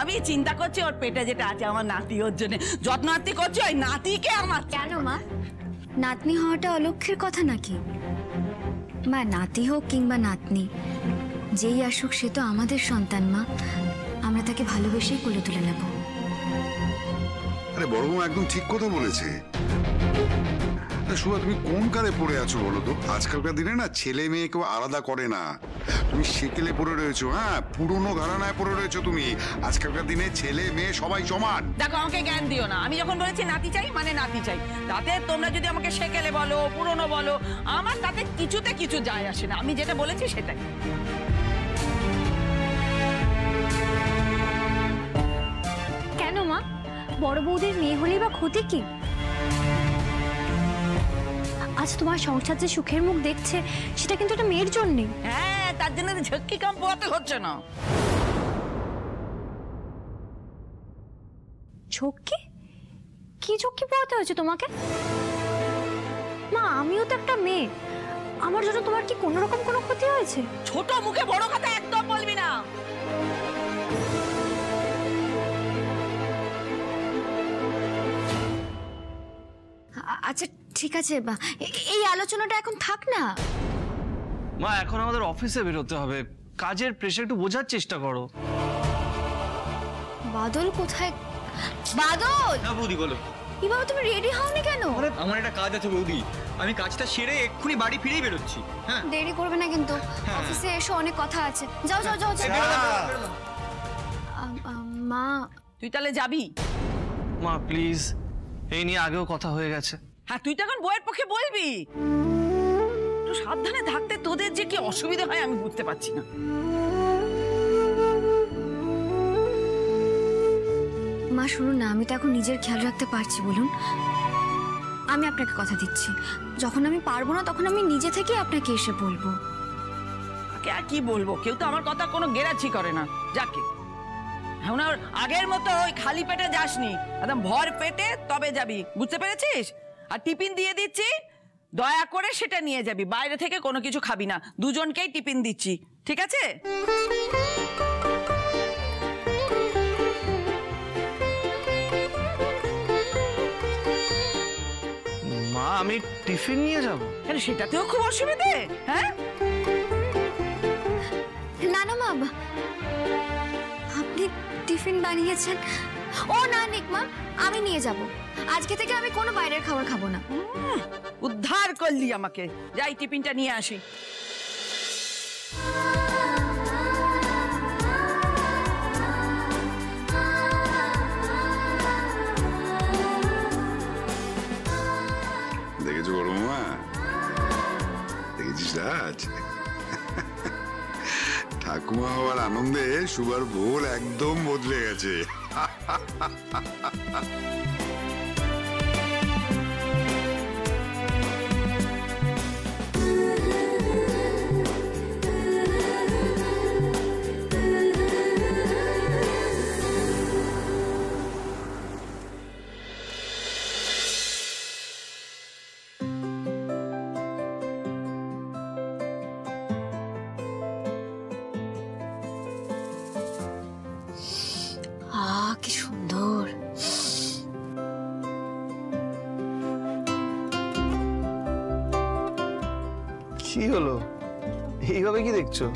আমি চিন্তা করছি ওর পেটে যেটা আছে আমার নাতি, ওর জন্য যত্ন আত্তি করছি ওই নাতিকে আমার। কেন মা, নাতনি হওয়াটা অলক্ষের কথা নাকি? মা নাতি হোক কিংবা নাতনি, যেই আসুক সে তো আমাদের সন্তান মা। আমরা তাকে ভালোবেসেই কোলে তুলে নেব। আরে বড় বউ একদম ঠিক কথা বলেছে। সুভা তুমি কোন কালে পড়ে আছো বলো তো? আজকালকার দিনে না ছেলে মেয়ে কেউ আলাদা করে না। তুমি সেকেলে পড়ে রয়েছো, হ্যাঁ পুরনো ধারণায় পড়ে রয়েছো তুমি। আজকালকার দিনে ছেলে মেয়ে সবাই সমান। দেখো আমাকে জ্ঞান দিও না, আমি যখন বলেছি নাতি চাই মানে নাতি চাই। তাতে তোমরা যদি আমাকে সেকেলে বলো পুরনো বলো, আমার তাতে কিছুতে কিছু যায় আসে না। আমি যেটা বলেছি সেটাই। কেন মা, বড় বৌদির মেয়ে হলেই বা ক্ষতি কি? আজ তোমার সংসার যে সুখের মুখ দেখছে সেটা কিন্তু একটা মেয়ের জন্যে। হ্যাঁ, তার জন্য ঝক্কি কাম পোয়াতে হচ্ছে না। ঝক্কি? কি ঝক্কি পোয়াতে হয়েছে তোমাকে? মা আমিও তো একটা মেয়ে, আমার জন্য তোমার কি কোনো রকম কোনো ক্ষতি হয়েছে? ছোট মুখে বড় কথা একদম বলবি না। আচ্ছা ঠিক আছে, এই আলোচনাটা এখন থাক না। মা এখন আমাদের অফিসে বেরোতে হবে, কাজের প্রেশার একটু বোঝার চেষ্টা করো। বাদল কোথায়? বাদল! না বৌদি বলো। এবার তুমি রেডি হওনি কেন? আমার একটা কাজ আছে বৌদি, আমি কাজটা সেরে এক্ষুনি বাড়ি ফিরেই বেরোচ্ছি। হ্যাঁ দেরি করবে না কিন্তু, অফিসে এসো অনেক কথা আছে। যাও যাও যাও। মা তুই তাহলে যাবি? মা প্লিজ, এই নিয়ে আগেও কথা হয়ে গেছে। হ্যাঁ তুই তো এখন বইয়ের পক্ষে বলবি। একটু সাবধানে থাকতে তোদের যে কি অসুবিধা হয় আমি বুঝতে পারছি না। মা শুনুন না, আমি তো এখন নিজের খেয়াল রাখতে পারছি বলুন। আমি আপনাকে কথা দিচ্ছি, যখন আমি পারবো না তখন আমি নিজে থেকে আপনাকে এসে বলবো। আর কি বলবো, কেউ তো আমার কথা কোনো গেরাচ্ছি করে না। যাকে এখন আর আগের মতো ওই খালি পেটে যাসনি, একদম ভর পেটে তবে যাবি, বুঝতে পেরেছিস? আর টিফিন দিয়ে দিচ্ছি, দয়া করে সেটা নিয়ে যাবি, বাইরে থেকে কোনো কিছু খাবি না। দুজনকেই টিফিন দিচ্ছি, ঠিক আছে? মা আমি টিফিন নিয়ে যাব? সেটাতেও খুব অসুবিধে? হ্যাঁ না না মা, আপনি টিফিন বানিয়েছেন? ও না নিকমা, আমি নিয়ে যাব। আজকে থেকে আমি কোনো বাইরের খাবার খাবো না। উদ্ধার করলি আমাকে। যাই টিফিনটা নিয়ে আসি। দেখেছো বড় মা, দেখেছিস রাজ? ঠাকুমা হওয়ার আনন্দে সুভার ভোল একদম বদলে গেছে। কি সুন্দর। কি হলো, এইভাবে কি দেখছো?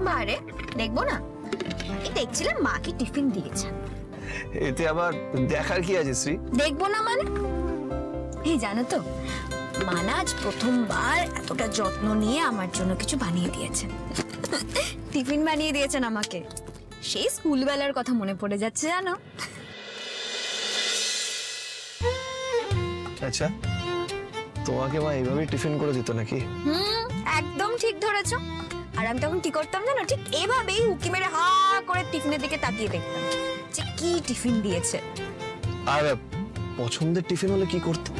মারে দেখবো না, দেখছিলাম মা কি টিফিন দিয়েছেন। এতে আবার দেখার কি আছে শ্রী? দেখবো না মানে? এই জানো তো, মানা আজ প্রথমবার এতটা যত্ন নিয়ে আমার জন্য কিছু বানিয়ে দিয়েছেন। টিফিন বানিয়ে দিয়েছেন আমাকে, সেই স্কুলবেলার কথা মনে পড়ে যাচ্ছে জানো। আচ্ছা, তোমাকে মা এইভাবে টিফিন করে দিত নাকি? একদম ঠিক ধরেছো। আর আমি তখন কি করতাম জানো, ঠিক এভাবেই উকি মেরে হা করে টিফিনের দিকে তাকিয়ে দেখতাম যে কি টিফিন দিয়েছে। আর পছন্দের টিফিন হলে কি করতাম?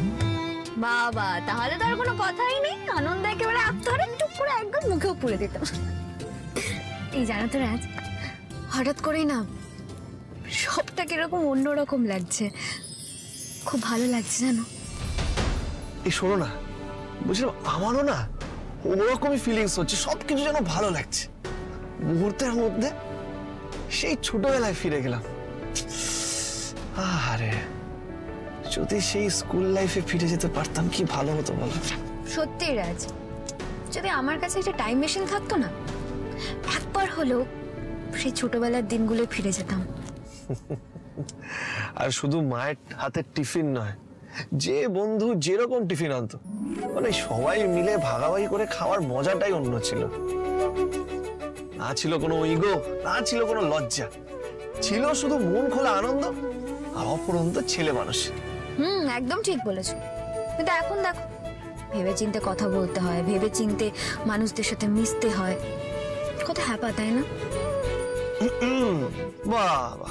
বাবা, তাহলে তো আর কোনো কথাই নেই, আনন্দ একেবারে আত্মহারা টুক করে একদম মুখেও পুড়ে দিতাম। এই জানো তো রাজ, হঠাৎ করেই না সবটা কিরকম অন্যরকম লাগছে, খুব ভালো লাগছে জানো। এই শোনো না, বুঝলাম আমারও না ওরকমই ফিলিংস হচ্ছে, সবকিছু যেন ভালো লাগছে। মুহূর্তের মধ্যে সেই ছোটবেলায় ফিরে গেলাম। আরে যদি সেই স্কুল লাইফে ফিরে যেতে পারতাম কি ভালো হতো বলো। সত্যি রাজ, যদি আমার কাছে একটা টাইম মেশিন থাকতো না, একবার হলেও সেই ছোটবেলার দিনগুলো ফিরে যেতাম। আর শুধু মায়ের হাতের টিফিন নয়, যে বন্ধু যেরকম টিফিন আনতো, মানে সবাই মিলে ভাগাভাগি করে খাওয়ার মজাটাই অন্য ছিল। না ছিল কোনো ইগো, না ছিল কোনো লজ্জা, ছিল শুধু মন খোলা আনন্দ আর অপরন্ত ছেলে মানুষ। একদম ঠিক বলেছো। কিন্তু এখন দেখো, ভেবে চিন্তে কথা বলতে হয়, ভেবে চিন্তে মানুষদের সাথে মিশতে হয়। কত হ্যাপা, তাই না? বাবা,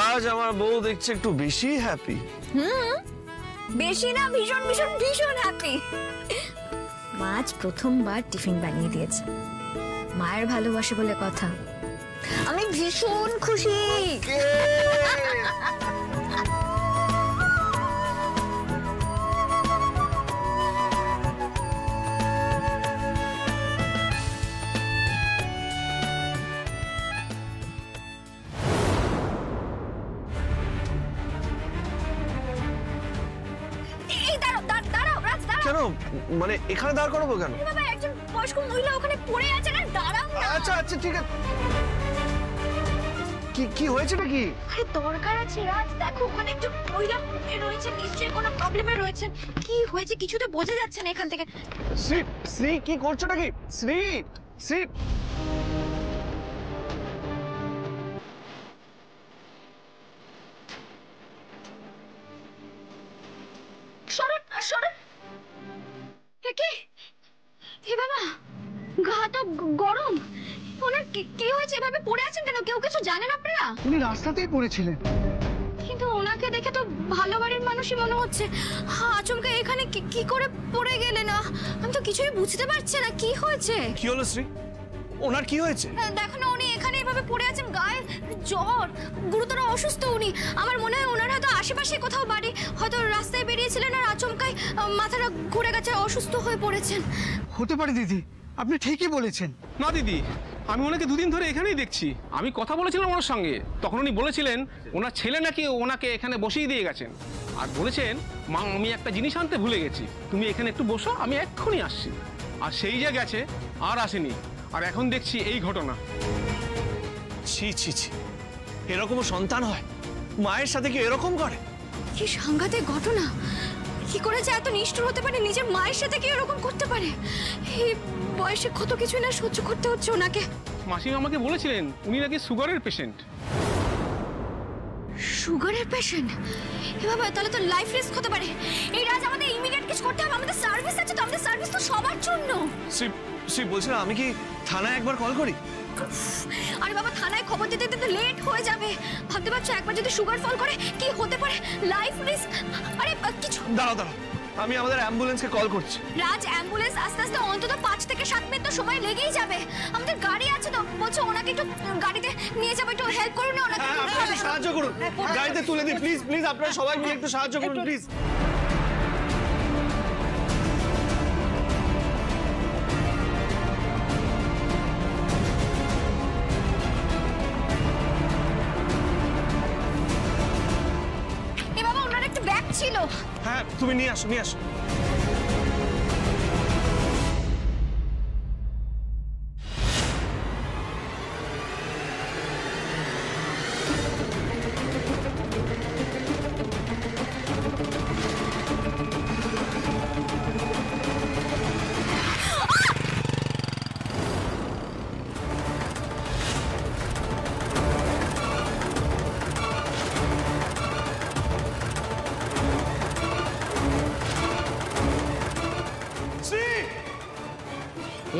আজ আমার বউ দেখছে একটু বেশি হ্যাপি। বেশি না, ভীষণ ভীষণ ভীষণ হ্যাপি। মা আজ প্রথমবার টিফিন বানিয়ে দিয়েছে। মায়ের ভালোবাসে বলে কথা, আমি ভীষণ খুশি। কেন, মানে এখানে দাঁড় করাবো কেন? বাবা, একজন বয়স্ক মহিলা ওখানে পড়ে আছে না, দাঁড়াও না। আচ্ছা আচ্ছা ঠিক আছে। কি হয়েছে নাকি? আরে দরকার আছে রাজ, দেখো ওখানে একজন মহিলা পড়ে রয়েছে, নিশ্চয়ই কোনো প্রবলেমে রয়েছে। কি হয়েছে কিছু তো বোঝা যাচ্ছে না এখান থেকে। শ্রী, শ্রী কি করছো নাকি? শ্রী, শ্রী। সরো সরো। কি এ বাবা, গাটা গরম। ওনার কি হয়েছে, এভাবে পড়ে আছেন কেন? কেউ কিছু জানেন আপনারা? উনি রাস্তাতেই পড়েছিলেন। কিন্তু ওনাকে দেখে তো ভালো বাড়ির মানুষই মনে হচ্ছে। আচমকা এখানে কি করে পড়ে গেলেন? আমি তো কিছুই বুঝতে পারছি না, কি হয়েছে? কি হলো শ্রী, ওনার কি হয়েছে? দেখো না, উনি এখানে এভাবে পড়ে আছেন, গায়ে জ্বর, গুরুতর অসুস্থ উনি। আমার মনে হয় ওনার হয়তো আশেপাশে কোথাও বাড়ি, হয়তো রাস্তায় বেরিয়েছিলেন আর আচমকাই মাথাটা ঘুরে গেছে, অসুস্থ হয়ে পড়েছেন। হতে পারে দিদি, আপনি ঠিকই বলেছেন। না দিদি, আমি ওনাকে দুদিন ধরে এখানেই দেখছি। আমি কথা বলেছিলাম ওনার সঙ্গে, তখন উনি বলেছিলেন ওনার ছেলে নাকি ওনাকে এখানে বসিয়ে দিয়ে গেছেন, আর বলেছেন মা আমি একটা জিনিস আনতে ভুলে গেছি, তুমি এখানে একটু বসো, আমি এক্ষুনি আসছি। আর সেই যে গেছে, আর আসেনি। আর এখন দেখছি এই ঘটনা। ছি ছি ছি, এরকম সন্তান হয়? মায়ের সাথে কি এরকম করে? কি সাংঘাতিক ঘটনা! কি করে যে এত নিষ্ঠুর হতে পারে, নিজের মায়ের সাথে কি এরকম করতে পারে? এই বয়সে কত কিছু না সহ্য করতে হচ্ছে ওনাকে। মাসিমা আমাকে বলেছিলেন উনি নাকি সুগারের পেশেন্ট। সুগারের পেশেন্ট? এ বাবা, তাহলে তো লাইফ রিস্ক হতে পারে। এই রাজ, আমাদের ইমিডিয়েট কিছু করতে হবে। আমাদের সার্ভিস আছে তো, আমাদের সার্ভিস তো সবার জন্য। শ্রী বলছিলাম, আমি কি থানায় একবার কল করি? আরে বাবা, থানায় খবর দিতে দিতে লেট হয়ে যাবে। ভাবতে পারছো একবার যদি সুগার ফল করে কি হতে পারে? Life risk. আরে কিছু দাঁড়াও দাঁড়াও, আমি আমাদের অ্যাম্বুলেন্সকে কল করছি। রাজ, অ্যাম্বুলেন্স আসতে আসতে অন্তত 5 থেকে 7 মিনিট তো সময় লেগেই যাবে। আমাদের গাড়ি আছে তো, বলছো ওনাকে একটু গাড়িতে নিয়ে যাবো, একটু হেল্প করুন না ওনাকে। হ্যাঁ, আপনি একটু সাহায্য করুন, গাড়িতে তুলে দিন প্লিজ প্লিজ, আপনারা সবাই মিলে একটু সাহায্য করুন প্লিজ। এ বাবা, ওনার একটা ব্যাগ ছিল। হ্যাঁ, তুমি নিয়ে আসো নিয়ে আসো।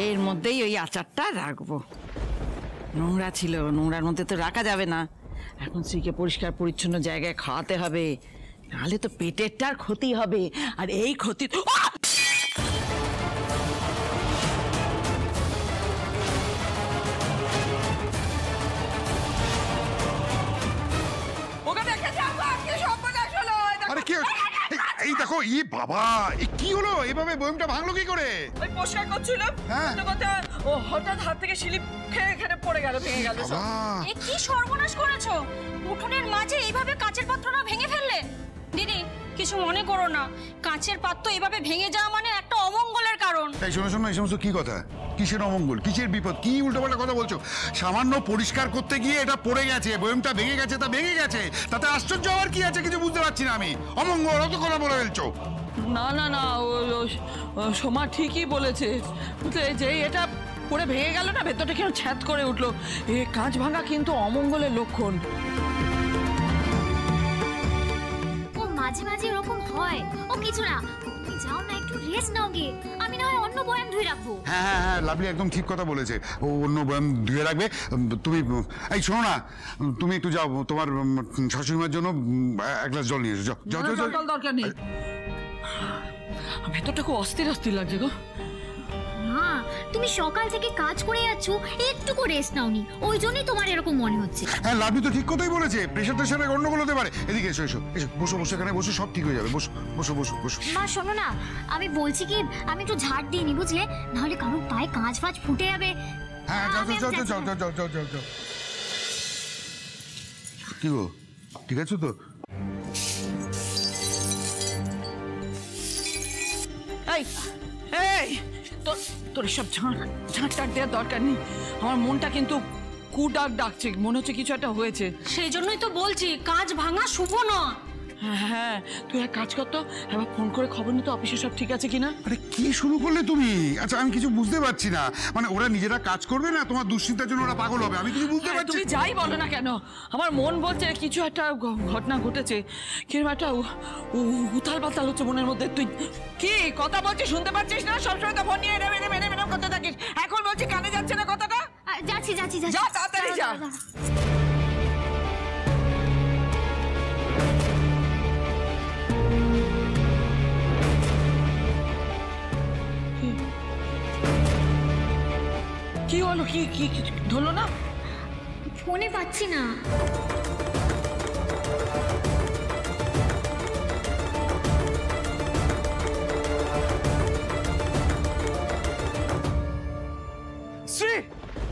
এর মধ্যেই ওই আচারটা রাখবো। নোংরা ছিল, নোংরার মধ্যে তো রাখা যাবে না। এখন শ্রীকে পরিষ্কার পরিচ্ছন্ন জায়গায় খাওয়াতে হবে, নাহলে তো পেটেরটার ক্ষতি হবে। আর এই ক্ষতি আরে কি, এই দেখো দেখো ই বাবা, এ কি হলো? এভাবে বয়মটা ভাঙলো কি করে? ওই পোশাক করছিলাম, হ্যাঁ। কথা ও হঠাৎ হাত থেকে স্লিপ খেয়ে এখানে পড়ে গেল, ভেঙে গেল সব। বাবা, এ কি সর্বনাশ করেছো? উঠোনের মাঝে এইভাবে কাচের পাত্রটা ভেঙে ফেললে? দিদি কিছু মনে করো না, কাঁচের পাত্র এভাবে ভেঙে যাওয়া মানে একটা অমঙ্গলের কারণ। এই শোনো শোনো, এই সমস্ত কি কথা? কিসের অমঙ্গল, কিসের বিপদ, কি উল্টোপাল্টা কথা বলছো? সামান্য পরিষ্কার করতে গিয়ে এটা পড়ে গেছে, বয়মটা ভেঙে গেছে, তা ভেঙে গেছে, তাতে আশ্চর্য হওয়ার কি আছে? কিছু বুঝতে পারছি না আমি। অমঙ্গল অত কথা বলে ফেলছো। না না না, সোমা ঠিকই বলেছে, বুঝলে, যে এটা পড়ে ভেঙে গেল না, ভেতরটা কেন ছ্যাদ করে উঠলো। এ কাঁচ ভাঙা কিন্তু অমঙ্গলের লক্ষণ। ও মাঝে মাঝে এরকম হয়, ও কিছু না। তুমি যাও না, একটু রেস্ট নাও গিয়ে। আমি না হয় অন্য বয়াম ধুয়ে রাখবো। হ্যাঁ হ্যাঁ হ্যাঁ, লাভলি একদম ঠিক কথা বলেছে। ও অন্য বয়াম ধুয়ে রাখবে। তুমি এই শোনো না, তুমি একটু যাও, তোমার শাশুড়িমার জন্য এক গ্লাস জল নিয়ে এসো। যাও যাও যাও যাও। দরকার নেই, ভেতরটা খুব অস্থির অস্থির লাগছে গো। মা, তুমি সকাল থেকে কাজ করে যাচ্ছ, একটুকু রেস্ট নাওনি, ওই জন্যই তোমার এরকম মনে হচ্ছে। হ্যাঁ, লাভলি তো ঠিক কথাই বলেছে, প্রেশার টেশারে গন্ডগোল হতে পারে। এদিকে এসো এসো এসো, বসো বসো, এখানে বসো, সব ঠিক হয়ে যাবে। বসো বসো বসো বসো। মা শোনো না, আমি বলছি কি, আমি একটু ঝাড় দিয়ে নি, বুঝলে, নাহলে কারোর পায়ে কাঁচ ফাঁচ ফুটে যাবে। হ্যাঁ, যাও যাও যাও যাও যাও যাও যাও যাও যাও। কি গো, ঠিক আছে তো? এই এই, তোর সব ঝাঁটার দেওয়ার দরকার নেই। আমার মনটা কিন্তু কুডাক ডাকছে, মনে হচ্ছে কিছু একটা হয়েছে। সেই জন্যই তো বলছি, কাঁচ ভাঙা শুভ না। হ্যাঁ, তুই এক কাজ কর তো, এবার ফোন করে খবর নিতে অফিসে সব ঠিক আছে কিনা। আরে কি শুরু করলে তুমি? আচ্ছা, আমি কিছু বুঝতে পারছি না। মানে ওরা নিজেরা কাজ করবে না, তোমার দুশ্চিন্তার জন্য ওরা পাগল হবে? আমি কিছু বুঝতে পারছি। তুমি যাই বলো না কেন, আমার মন বলছে কিছু একটা ঘটনা ঘটেছে, কিরকম একটা উথাল পাতাল হচ্ছে মনের মধ্যে। তুই কি কথা বলছিস, শুনতে পাচ্ছিস না? সবসময় তো ফোন নিয়ে এরম এরম এরম এরম করতে থাকিস। এখন বলছি কানে যাচ্ছে না কথাটা। যাচ্ছি যাচ্ছি যাচ্ছি, যা, তাড়াতাড়ি যা। কি হলো? কি কি ধরলো না? ফোনে পাচ্ছি না। শ্রী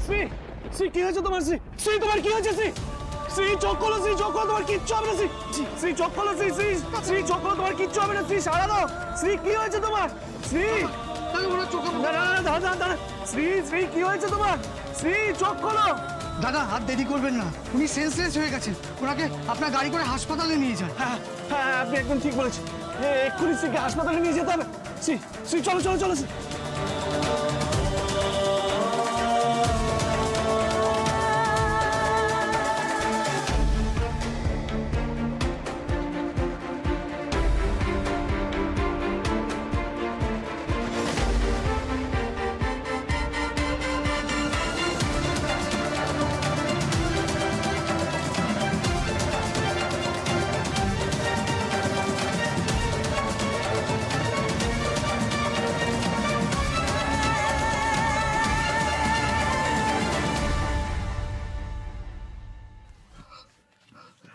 শ্রী শ্রী, কি হয়েছে তোমার? শ্রী শ্রী, তোমার কি হয়েছে? শ্রী শ্রী, চোখ খোলো। শ্রী, চোখ খোলো, তোমার কিচ্ছু হবে না। শ্রী শ্রী, চোখ খোলো। শ্রী শ্রী শ্রী, চোখ খোলো, তোমার কিচ্ছু হবে না। শ্রী, সারা দাও। শ্রী, কি হয়েছে তোমার? শ্রী, দাদা, শ্রী শ্রী, কি হয়েছে তোমার? শ্রী, চোখ খোলো। দাদা, হাত দেরি করবেন না, উনি সেন্সলেস হয়ে গেছেন। ওনাকে আপনার গাড়ি করে হাসপাতালে নিয়ে যান। হ্যাঁ হ্যাঁ, আপনি একদম ঠিক বলেছেন। এক্ষুনি শ্রীকে হাসপাতালে নিয়ে যেতে হবে। শ্রী শ্রী, চলো চলো চলো। শ্রী,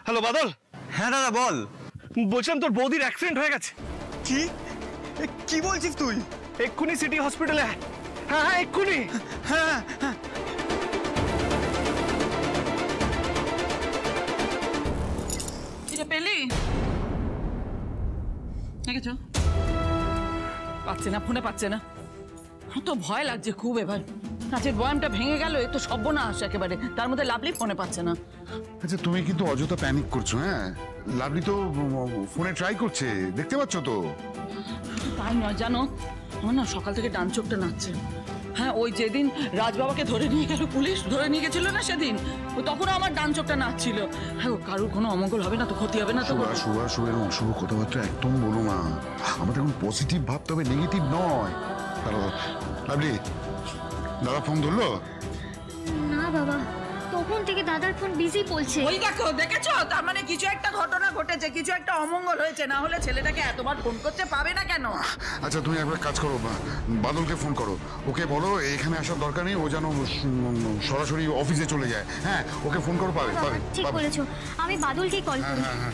হ্যালো বাদল। হ্যাঁ দাদা বল। বলছিলাম তোর বৌদির অ্যাক্সিডেন্ট হয়ে গেছে। কি কি বলছিস তুই? এক্ষুনি সিটি হসপিটালে। হ্যাঁ হ্যাঁ, এক্ষুনি। হ্যাঁ হ্যাঁ। এটা পেলি? দেখেছো, পাচ্ছে না, ফোনে পাচ্ছে না। তো ভয় লাগছে খুব। এবার কাঁচের বয়ামটা ভেঙে গেল, এ তো সর্বনাশ একেবারে। তার মধ্যে লাভলি ফোনে পাচ্ছে না। আচ্ছা, তুমি কিন্তু অযথা প্যানিক করছো। হ্যাঁ, লাভলি তো ফোনে ট্রাই করছে, দেখতে পাচ্ছ তো? তাই নয় জানো, আমার না সকাল থেকে ডান চোখটা নাচছে। হ্যাঁ, ওই যেদিন রাজবাবাকে ধরে নিয়ে গেল পুলিশ, ধরে নিয়ে গেছিল না সেদিন, ও তখনও আমার ডান চোখটা নাচছিল। হ্যাঁ, কারোর কোনো অমঙ্গল হবে না তো, ক্ষতি হবে না তো? শুভ অশুভ কথাবার্তা একদম বলো না। আমাদের এখন পজিটিভ ভাবতে হবে, নেগেটিভ নয়। লাভলি, দাদা ফোন ধরলো? না বাবা, তখন থেকে দাদার ফোন বিজি বলছে। ওই দেখো, দেখেছো? তার মানে কিছু একটা ঘটনা ঘটেছে, কিছু একটা অমঙ্গল হয়েছে। না হলে ছেলেটাকে এতবার ফোন করতে পাবে না কেন? আচ্ছা, তুমি একবার কাজ করো, বাদলকে ফোন করো, ওকে বলো এখানে আসার দরকার নেই, ও যেন সরাসরি অফিসে চলে যায়। হ্যাঁ, ওকে ফোন করো, পাবে পাবে। ঠিক বলেছো, আমি বাদলকে কল করি। হ্যাঁ হ্যাঁ হ্যাঁ।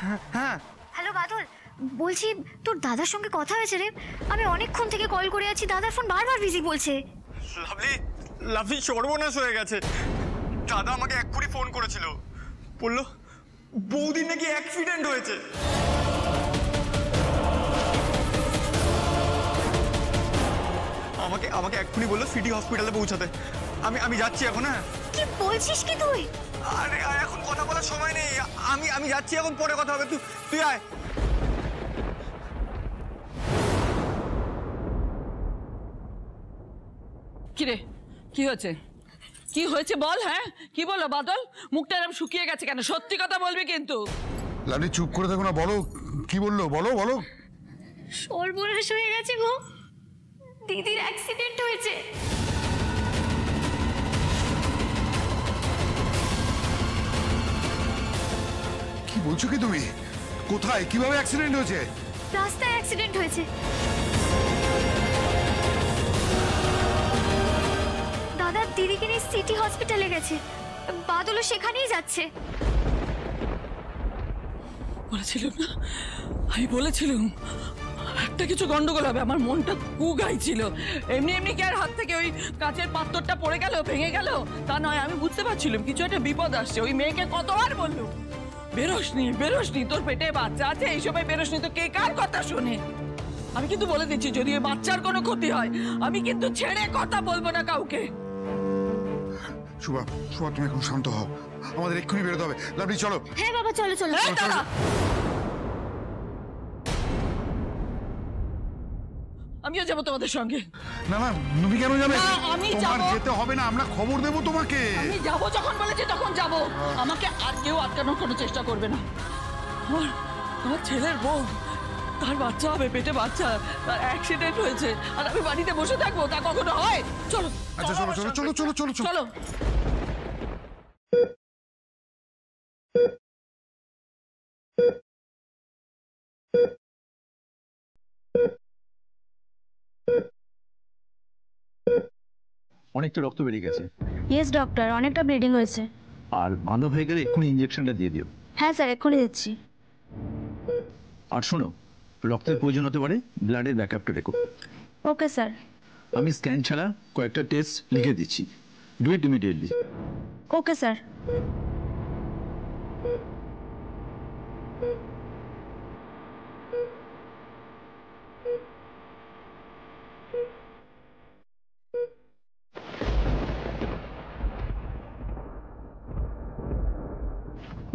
হ্যাঁ হ্যালো বাদল, বলছি তোর দাদার সঙ্গে কথা হয়েছে রে? আমি অনেকক্ষণ থেকে কল করে আছি, দাদার ফোন বারবার বিজি বলছে। লাভলি সর্বনাশ হয়ে গেছে। দাদা আমাকে এক্ষুনি ফোন করেছিল, বললো বৌদির নাকি অ্যাক্সিডেন্ট হয়েছে। আমাকে এক্ষুনি বললো সিটি হসপিটালে পৌঁছাতে। আমি যাচ্ছি এখন। হ্যাঁ কি বলছিস কি তুই? আরে এখন কথা বলার সময় নেই, আমি যাচ্ছি এখন, পরে কথা হবে। তুই আয়। কিরে, কি হয়েছে? কি হয়েছে বল। হ্যাঁ কি বলো বাদল? মুখটা এরকম শুকিয়ে গেছে কেন? সত্যি কথা বলবি কিন্তু। লাভলি চুপ করে থাকো না, বলো কি বললো, বলো বলো। সর্বনাশ হয়ে গেছে গো, দিদির অ্যাক্সিডেন্ট হয়েছে। কি বলছো কি তুমি? কোথায়, কিভাবে অ্যাক্সিডেন্ট হয়েছে? রাস্তায় অ্যাক্সিডেন্ট হয়েছে। দাদা দিদিকে নিয়ে সিটি হসপিটালে গেছে, বাদলও সেখানেই যাচ্ছে। বলেছিলাম না, আমি বলেছিলাম একটা কিছু গন্ডগোল হবে। আমার মনটা কু গাইছিল। এমনি এমনি কি আর হাত থেকে ওই কাঁচের পাত্রটা পড়ে গেল, ভেঙে গেল তা নয়। আমি বুঝতে পারছিলাম কিছু একটা বিপদ আসছে। ওই মেয়েকে কতবার বললুম বেরোসনি বেরোসনি, তোর পেটে বাচ্চা আছে, এইসবে বেরোসনি। তো কে কার কথা শোনে? আমি কিন্তু বলে দিচ্ছি, যদি ওই বাচ্চার কোনো ক্ষতি হয় আমি কিন্তু ছেড়ে কথা বলবো না কাউকে। শুভা, শুভা তুমি এখন শান্ত হও, আমাদের এক্ষুনি বেরোতে হবে। লাভলি চলো। হ্যাঁ বাবা চলো চলো। এই দাঁড়া। আমিও যাবো তোমাদের সঙ্গে। না না, তুমি কেন যাবে? না, আমি তোমার যাবো। যেতে হবে না, আমরা খবর দেবো তোমাকে। আমি যাবো, যখন বলেছি তখন যাবো। আমাকে আর কেউ আটকানোর কোনো চেষ্টা করবে না। আমার ছেলের বউ, তার বাচ্চা হবে, পেটে বাচ্চা, তার অ্যাক্সিডেন্ট হয়েছে, আর আমি বাড়িতে বসে থাকবো? তা কখনো হয়? চলো আচ্ছা চলো চলো চলো চলো চলো চলো। চলো। অনেকটা রক্ত বেরিয়ে গেছে। ইয়েস ডক্টর, অনেকটা ব্লিডিং হয়েছে। আর ভালো হয়ে গেলে এক্ষুনি ইঞ্জেকশনটা দিয়ে দিও। হ্যাঁ স্যার, এক্ষুনি দিচ্ছি। আর শোনো, রক্তের প্রয়োজন হতে পারে, ব্লাডের ব্যাকআপটা রেখো। Okay sir. আমি স্ক্যান ছাড়া কয়েকটা টেস্ট লিখে দিচ্ছি, do it immediately. Okay sir.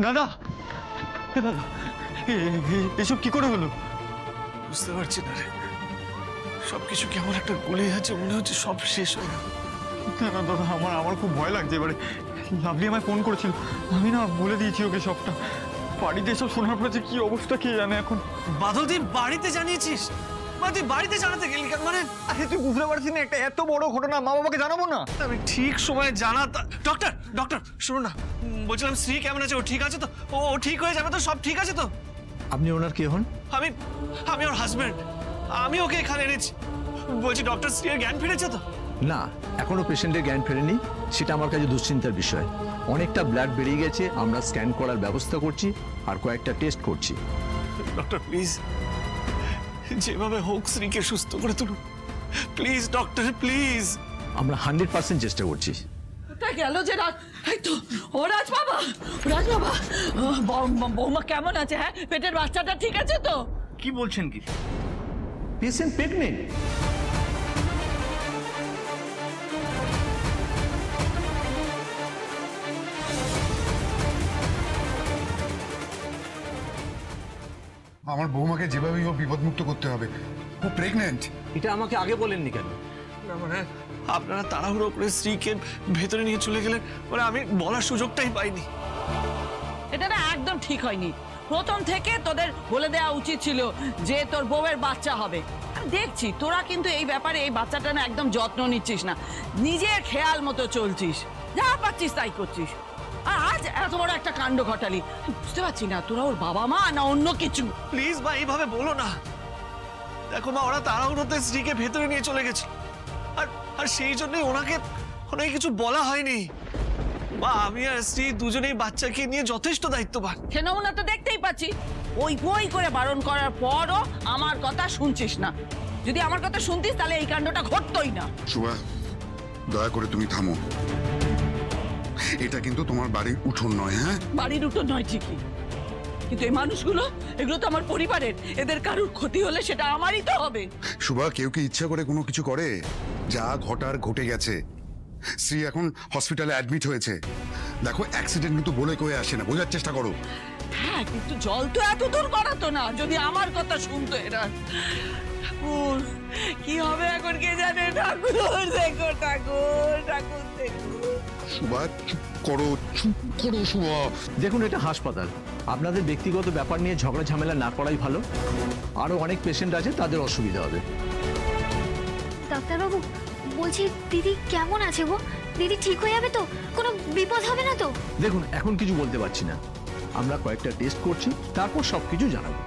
দাদা, দাদা এসব কি করে হলো? বুঝতে পারছি না রে, সবকিছু কেমন একটা গলে যাচ্ছে, মনে হচ্ছে সব শেষ হয়ে গেল। না দাদা, আমার খুব ভয় লাগছে এবারে। লাভলি আমায় ফোন করেছিল, আমি না বলে দিয়েছি ওকে সবটা। বাড়িতে এসব শোনার পরে যে কি অবস্থা কে জানে এখন। বাদল তুই বাড়িতে জানিয়েছিস? মানে তুই বাড়িতে জানাতে গেলি কেন? মানে আরে তুই বুঝতে পারছিস না, একটা এত বড় ঘটনা মা বাবাকে জানাবো না? আমি ঠিক সময়ে জানাতা। ডক্টর ডক্টর শোনো না, বলছিলাম শ্রী কেমন আছে? ও ঠিক আছে তো? ও ঠিক হয়ে যাবে তো? সব ঠিক আছে তো? আপনি ওনার কে হন? আমি ওর হাজবেন্ড। আমি ওকে এখানে এনেছি। বলছি ডক্টর শ্রী এর জ্ঞান ফিরেছে তো? না, এখনো পেশেন্টের জ্ঞান ফেরেনি, সেটা আমার কাছে দুশ্চিন্তার বিষয়। অনেকটা ব্লাড বেরিয়ে গেছে, আমরা স্ক্যান করার ব্যবস্থা করছি আর কয়েকটা টেস্ট করছি। ডক্টর প্লিজ, যেভাবে হোক শ্রীকে সুস্থ করে তুলুন প্লিজ। Doctor please. আমরা 100% চেষ্টা করছি। কোথায় গেল যে রাজ? এই তো ও রাজ বাবা, রাজ বাবা, বৌমা কেমন আছে? হ্যাঁ, পেটের বাচ্চাটা ঠিক আছে তো? কি বলছেন কি? Patient pregnant? আমার বৌমাকে যেভাবেই হোক বিপদমুক্ত করতে হবে। ও প্রেগনেন্ট। এটা আমাকে আগে বলেননি কেন? না মানে আপনারা তাড়াহুড়ো করে স্ত্রীকে ভেতরে নিয়ে চলে গেলেন, মানে আমি বলার সুযোগটাই পাইনি। এটা না একদম ঠিক হয়নি। প্রথম থেকে তোদের বলে দেওয়া উচিত ছিল যে তোর বউয়ের বাচ্চা হবে। আমি দেখছি তোরা কিন্তু এই ব্যাপারে এই বাচ্চাটা না একদম যত্ন নিচ্ছিস না, নিজের খেয়াল মতো চলছিস, যা পাচ্ছিস তাই করছিস। আর আজ এত বড় একটা কাণ্ড ঘটালি, বুঝতে পারছি না তোরা ওর বাবা মা না অন্য কিছু। প্লিজ মা, এইভাবে বলো না। দেখো মা, ওরা তাড়াহুড়োতে স্ত্রীকে ভেতরে নিয়ে চলে গেছে, আর সেই জন্যই ওনাকে কিছু বলা হয়নি। মা আমি আর স্ত্রী দুজনেই বাচ্চাকে নিয়ে যথেষ্ট দায়িত্ববান। সে নমুনা তো দেখতেই পাচ্ছি। ওই বই করে বারণ করার পরও আমার কথা শুনছিস না। যদি আমার কথা শুনতিস তাহলে এই কাণ্ডটা ঘটতোই না। শুভা, দয়া করে তুমি থামো। এটা কিন্তু তোমার বাড়ির উঠোন নয়। হ্যাঁ, বাড়ির উঠোন নয় ঠিকই, কিন্তু এই মানুষগুলো, এগুলো তো আমার পরিবারের। এদের কারুর ক্ষতি হলে সেটা আমারই তো হবে। শুভা, কেউ কি ইচ্ছা করে কোনো কিছু করে? যা ঘটার ঘটে গেছে। শ্রী এখন হসপিটালে অ্যাডমিট হয়েছে। দেখো, অ্যাক্সিডেন্ট কিন্তু বলে কয়ে আসে না, বোঝার চেষ্টা করো। হ্যাঁ, কিন্তু জল তো এত দূর করাতো না যদি আমার কথা শুনতো এরা। ঠাকুর, কি হবে এখন কে জানে। ঠাকুর দেখো, ঠাকুর, ঠাকুর দেখো। শুভা, চুপ করো, চুপ করো শুভা। দেখুন, এটা হাসপাতাল, আপনাদের ব্যক্তিগত ব্যাপার নিয়ে ঝগড়া ঝামেলা না করাই ভালো। আরো অনেক পেশেন্ট আছে, তাদের অসুবিধা হবে। ডাক্তারবাবু, বলছি দিদি কেমন আছে গো? দিদি ঠিক হয়ে যাবে তো? কোনো বিপদ হবে না তো? দেখুন, এখন কিছু বলতে পারছি না, আমরা কয়েকটা টেস্ট করছি, তারপর সবকিছু জানাবো।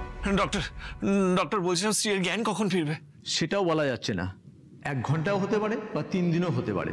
ডক্টর বলছিলাম স্ত্রীর জ্ঞান কখন ফিরবে? সেটাও বলা যাচ্ছে না, 1 ঘন্টাও হতে পারে বা 3 দিনও হতে পারে।